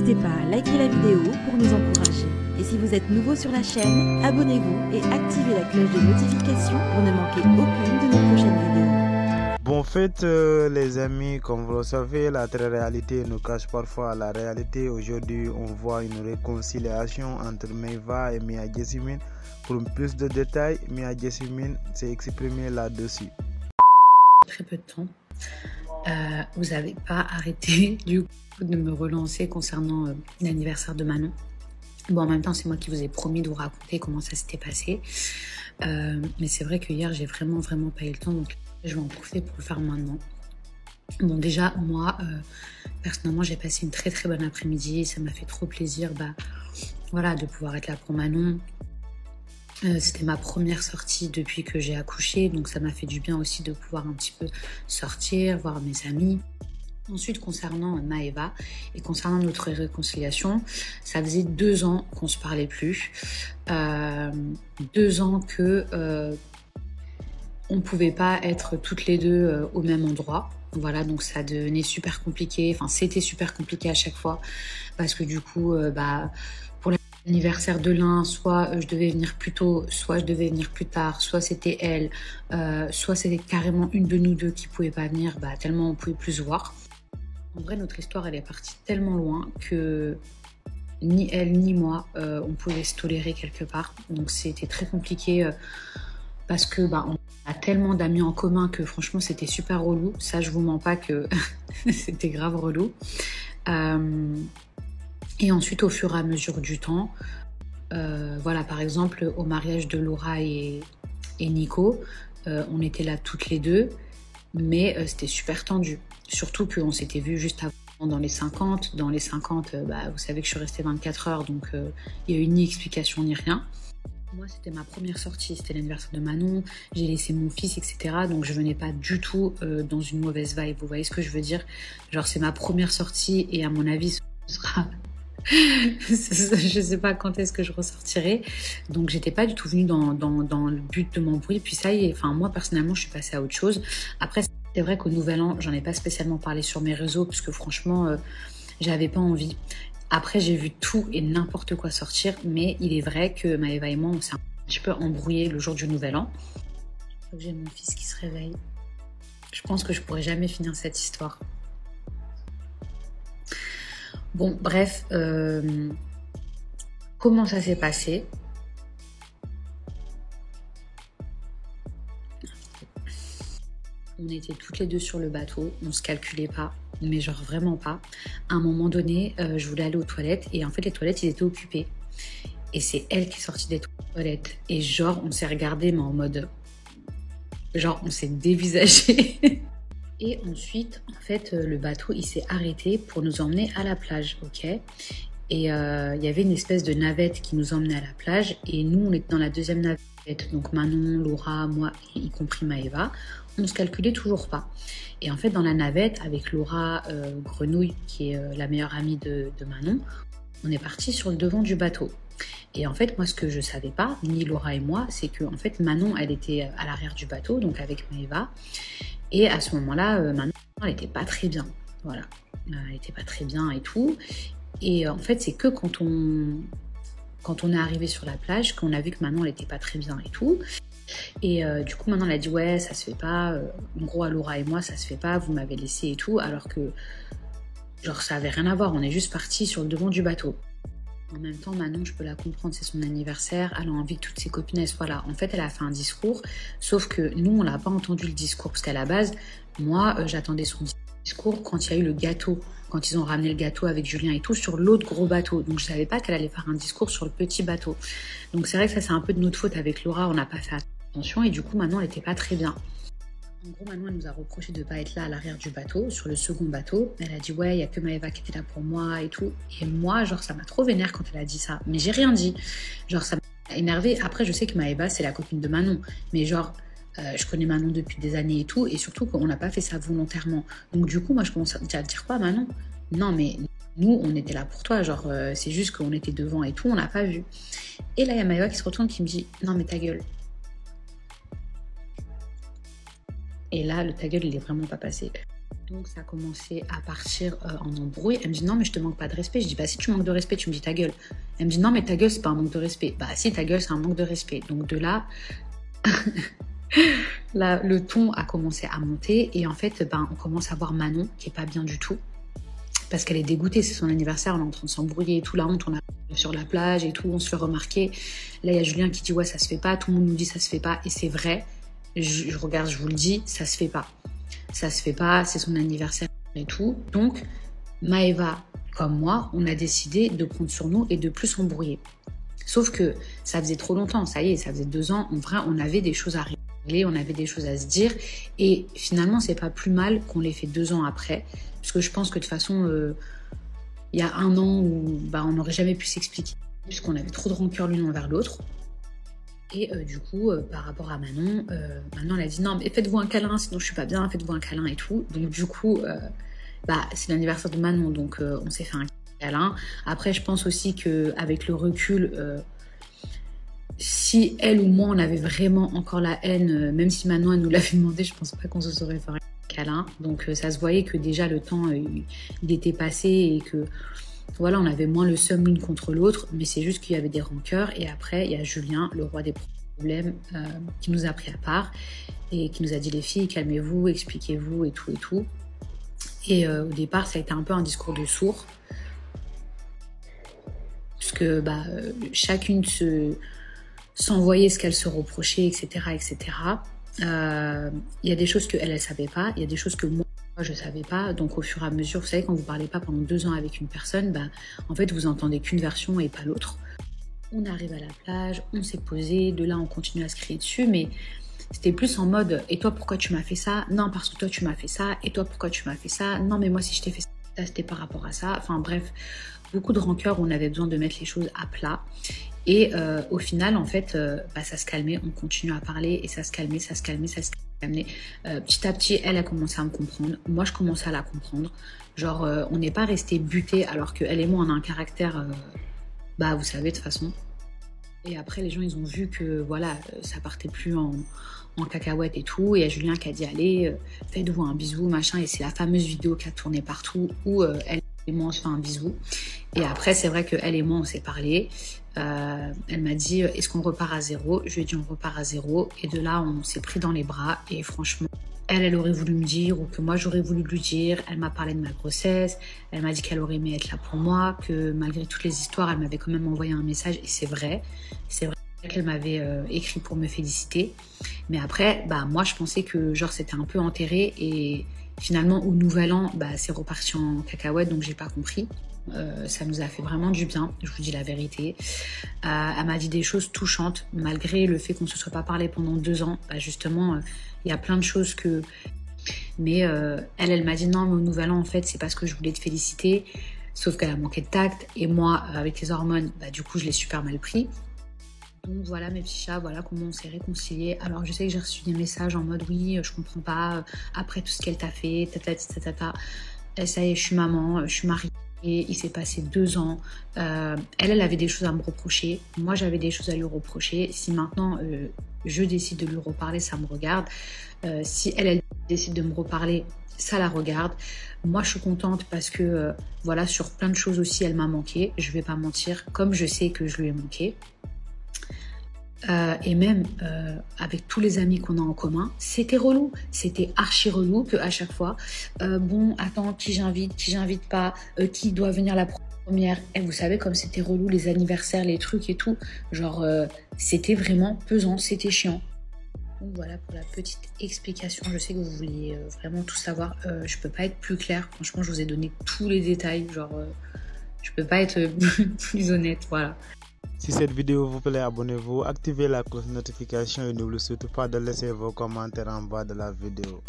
N'hésitez pas à liker la vidéo pour nous encourager. Et si vous êtes nouveau sur la chaîne, abonnez-vous et activez la cloche de notification pour ne manquer aucune de nos prochaines vidéos. Bon, en fait, les amis, comme vous le savez, la réalité nous cache parfois la réalité. Aujourd'hui, on voit une réconciliation entre Maeva et Mia Jessimine. Pour plus de détails, Mia Jessimine s'est exprimée là-dessus. Très peu de temps. Vous n'avez pas arrêté du coup de me relancer concernant l'anniversaire de Manon. Bon, en même temps, c'est moi qui vous ai promis de vous raconter comment ça s'était passé. Mais c'est vrai que hier, j'ai vraiment pas eu le temps. Donc, je vais en profiter pour le faire maintenant. Bon, déjà, moi, personnellement, j'ai passé une très bonne après-midi. Ça m'a fait trop plaisir voilà, de pouvoir être là pour Manon. C'était ma première sortie depuis que j'ai accouché. Donc, ça m'a fait du bien aussi de pouvoir un petit peu sortir, voir mes amis. Ensuite, concernant Maeva et concernant notre réconciliation, ça faisait 2 ans qu'on ne se parlait plus. 2 ans que on ne pouvait pas être toutes les deux au même endroit. Voilà, donc ça devenait super compliqué. Enfin, c'était super compliqué à chaque fois parce que du coup, pour l'anniversaire de l'un, soit je devais venir plus tôt, soit je devais venir plus tard, soit c'était elle, soit c'était carrément une de nous deux qui ne pouvait pas venir, tellement on ne pouvait plus se voir. En vrai, notre histoire, elle est partie tellement loin que ni elle ni moi, on pouvait se tolérer quelque part. Donc c'était très compliqué parce que on a tellement d'amis en commun que franchement, c'était super relou. Ça, je vous mens pas que c'était grave relou. Et ensuite, au fur et à mesure du temps, voilà, par exemple, au mariage de Laura et Nico, on était là toutes les deux, mais c'était super tendu. Surtout qu'on s'était vu juste avant dans les 50. Dans les 50, vous savez que je suis restée 24 heures, donc il n'y a eu ni explication ni rien. Moi, c'était ma première sortie, c'était l'anniversaire de Manon, j'ai laissé mon fils, etc. Donc je venais pas du tout dans une mauvaise vibe, vous voyez ce que je veux dire? Genre, c'est ma première sortie et à mon avis, ce sera... je sais pas quand est-ce que je ressortirai. Donc j'étais pas du tout venue dans le but de m'embrouiller. Puis ça y est, enfin moi personnellement, je suis passée à autre chose. Après, c'est vrai qu'au Nouvel An, j'en ai pas spécialement parlé sur mes réseaux parce que franchement, j'avais pas envie. Après, j'ai vu tout et n'importe quoi sortir, mais il est vrai que Maeva et moi, on s'est un petit peu embrouillé le jour du Nouvel An. J'ai mon fils qui se réveille. Je pense que je pourrais jamais finir cette histoire. Bon, bref, comment ça s'est passé? On était toutes les deux sur le bateau, on se calculait pas, mais genre vraiment pas. À un moment donné, je voulais aller aux toilettes et en fait les toilettes ils étaient occupées. Et c'est elle qui est sortie des toilettes. Et genre on s'est regardé mais en mode... Genre on s'est dévisagé. Et ensuite, en fait, le bateau il s'est arrêté pour nous emmener à la plage, ok? Et il y avait une espèce de navette qui nous emmenait à la plage et nous on était dans la deuxième navette. Donc Manon, Laura, moi, y compris Maeva. On se calculait toujours pas. Et en fait, dans la navette, avec Laura Grenouille, qui est la meilleure amie de Manon, on est parti sur le devant du bateau. Et en fait, moi, ce que je savais pas, ni Laura et moi, c'est que en fait, Manon, elle était à l'arrière du bateau, donc avec Maeva. Et à ce moment-là, Manon, elle était pas très bien. Voilà, elle était pas très bien et tout. Et en fait, c'est que quand on est arrivé sur la plage, qu'on a vu que Manon, elle était pas très bien et tout. Et du coup, maintenant, elle a dit ouais, ça se fait pas. En gros, à Laura et moi, ça se fait pas. Vous m'avez laissé et tout, alors que genre ça avait rien à voir. On est juste partis sur le devant du bateau. En même temps, Manon, je peux la comprendre, c'est son anniversaire. Elle a envie que toutes ses copines elles soient là. En fait, elle a fait un discours, sauf que nous, on l'a pas entendu le discours parce qu'à la base, moi, j'attendais son discours quand il y a eu le gâteau, quand ils ont ramené le gâteau avec Julien et tout sur l'autre gros bateau. Donc je savais pas qu'elle allait faire un discours sur le petit bateau. Donc c'est vrai que ça c'est un peu de notre faute avec Laura, on n'a pas fait attention et du coup Manon elle était pas très bien. En gros Manon elle nous a reproché de pas être là à l'arrière du bateau, sur le second bateau. Elle a dit ouais il y a que Maeva qui était là pour moi et tout. Et moi genre ça m'a trop vénère quand elle a dit ça. Mais j'ai rien dit. Genre ça m'a énervée. Après je sais que Maeva c'est la copine de Manon. Mais genre je connais Manon depuis des années et tout, et surtout qu'on n'a pas fait ça volontairement. Donc du coup, moi, je commence à dire quoi, Manon? Non, mais nous, on était là pour toi, genre, c'est juste qu'on était devant et tout, on n'a pas vu. Et là, il y a Maëva qui se retourne, qui me dit, non, mais ta gueule. Et là, le ta gueule, il est vraiment pas passé. Donc ça a commencé à partir en embrouille. Elle me dit non mais je te manque pas de respect. Je dis bah si tu manques de respect tu me dis ta gueule. Elle me dit non mais ta gueule c'est pas un manque de respect. Bah si ta gueule c'est un manque de respect. Donc de là, là le ton a commencé à monter et en fait on commence à voir Manon qui est pas bien du tout. Parce qu'elle est dégoûtée, c'est son anniversaire, on est en train de s'embrouiller et tout, la honte, on est sur la plage et tout, on se fait remarquer. Là il y a Julien qui dit ouais ça se fait pas, tout le monde nous dit ça se fait pas et c'est vrai. Je regarde, je vous le dis, ça se fait pas. Ça se fait pas, c'est son anniversaire et tout. Donc, Maëva, comme moi, on a décidé de prendre sur nous et de plus s'embrouiller. Sauf que ça faisait trop longtemps, ça y est, ça faisait 2 ans. En vrai, on avait des choses à régler, on avait des choses à se dire. Et finalement, c'est pas plus mal qu'on les fait 2 ans après. Parce que je pense que de toute façon, il y a 1 an où on n'aurait jamais pu s'expliquer. Puisqu'on avait trop de rancœur l'une envers l'autre. Et du coup, par rapport à Manon, elle a dit non mais faites-vous un câlin, sinon je suis pas bien, faites-vous un câlin et tout. Donc du coup, c'est l'anniversaire de Manon, donc on s'est fait un câlin. Après, je pense aussi qu'avec le recul, si elle ou moi on avait vraiment encore la haine, même si Manon elle nous l'avait demandé, je pense pas qu'on se serait fait un câlin. Donc ça se voyait que déjà le temps il était passé et que voilà, on avait moins le seum l'une contre l'autre, mais c'est juste qu'il y avait des rancœurs. Et après, il y a Julien, le roi des problèmes, qui nous a pris à part et qui nous a dit les filles, calmez-vous, expliquez-vous et tout et tout. Et au départ, ça a été un peu un discours de sourd, puisque chacune s'envoyait ce qu'elle se reprochait, etc., etc. Il y a des choses qu'elle ne savait pas, il y a des choses que moi, je savais pas. Donc au fur et à mesure, vous savez, quand vous parlez pas pendant 2 ans avec une personne, en fait vous entendez qu'une version et pas l'autre. On arrive à la plage, on s'est posé, de là on continue à se crier dessus, mais c'était plus en mode et toi pourquoi tu m'as fait ça? Non parce que toi tu m'as fait ça. Et toi pourquoi tu m'as fait ça? Non mais moi si je t'ai fait ça c'était par rapport à ça. Enfin bref, beaucoup de rancœur, on avait besoin de mettre les choses à plat. Et au final en fait ça se calmait, on continue à parler et ça se calmait, ça se calmait, ça se calmait. Petit à petit, elle a commencé à me comprendre. Moi, je commençais à la comprendre. Genre, on n'est pas resté butés alors qu'elle et moi, on a un caractère, vous savez, de toute façon. Et après, les gens, ils ont vu que, voilà, ça partait plus en cacahuète et tout. Et il y a Julien qui a dit, allez, faites-vous un bisou, machin. Et c'est la fameuse vidéo qui a tourné partout où elle et moi, on se fait un bisou. Et après, c'est vrai qu'elle et moi, on s'est parlé. Elle m'a dit est-ce qu'on repart à zéro? Je lui ai dit on repart à zéro et de là on s'est pris dans les bras et franchement elle aurait voulu me dire ou que moi j'aurais voulu lui dire. Elle m'a parlé de ma grossesse, elle m'a dit qu'elle aurait aimé être là pour moi, que malgré toutes les histoires elle m'avait quand même envoyé un message et c'est vrai qu'elle m'avait écrit pour me féliciter, mais après moi je pensais que genre c'était un peu enterré et finalement au nouvel an c'est reparti en cacahuète, donc j'ai pas compris. Ça nous a fait vraiment du bien, je vous dis la vérité. Elle m'a dit des choses touchantes, malgré le fait qu'on ne se soit pas parlé pendant 2 ans. Justement, il y a plein de choses que... Mais elle m'a dit non, mais au nouvel an, en fait, c'est parce que je voulais te féliciter. Sauf qu'elle a manqué de tact. Et moi, avec les hormones, du coup, je l'ai super mal pris. Donc voilà mes petits chats, voilà comment on s'est réconciliés. Alors je sais que j'ai reçu des messages en mode oui, je comprends pas, après tout ce qu'elle t'a fait, tata. Ça y est, je suis maman, je suis mariée. Et il s'est passé 2 ans. Elle avait des choses à me reprocher. Moi, j'avais des choses à lui reprocher. Si maintenant, je décide de lui reparler, ça me regarde. Si elle décide de me reparler, ça la regarde. Moi, je suis contente parce que, voilà, sur plein de choses aussi, elle m'a manqué. Je vais pas mentir, comme je sais que je lui ai manqué. Et même avec tous les amis qu'on a en commun, c'était relou, c'était archi relou que à chaque fois, bon, attends, qui j'invite pas, qui doit venir la première. Et vous savez comme c'était relou les anniversaires, les trucs et tout, genre c'était vraiment pesant, c'était chiant. Donc voilà pour la petite explication. Je sais que vous vouliez vraiment tout savoir. Je peux pas être plus claire. Franchement, je vous ai donné tous les détails. Genre, je peux pas être plus honnête. Voilà. Si cette vidéo vous plaît, abonnez-vous, activez la cloche de notification et n'oubliez surtout pas de laisser vos commentaires en bas de la vidéo.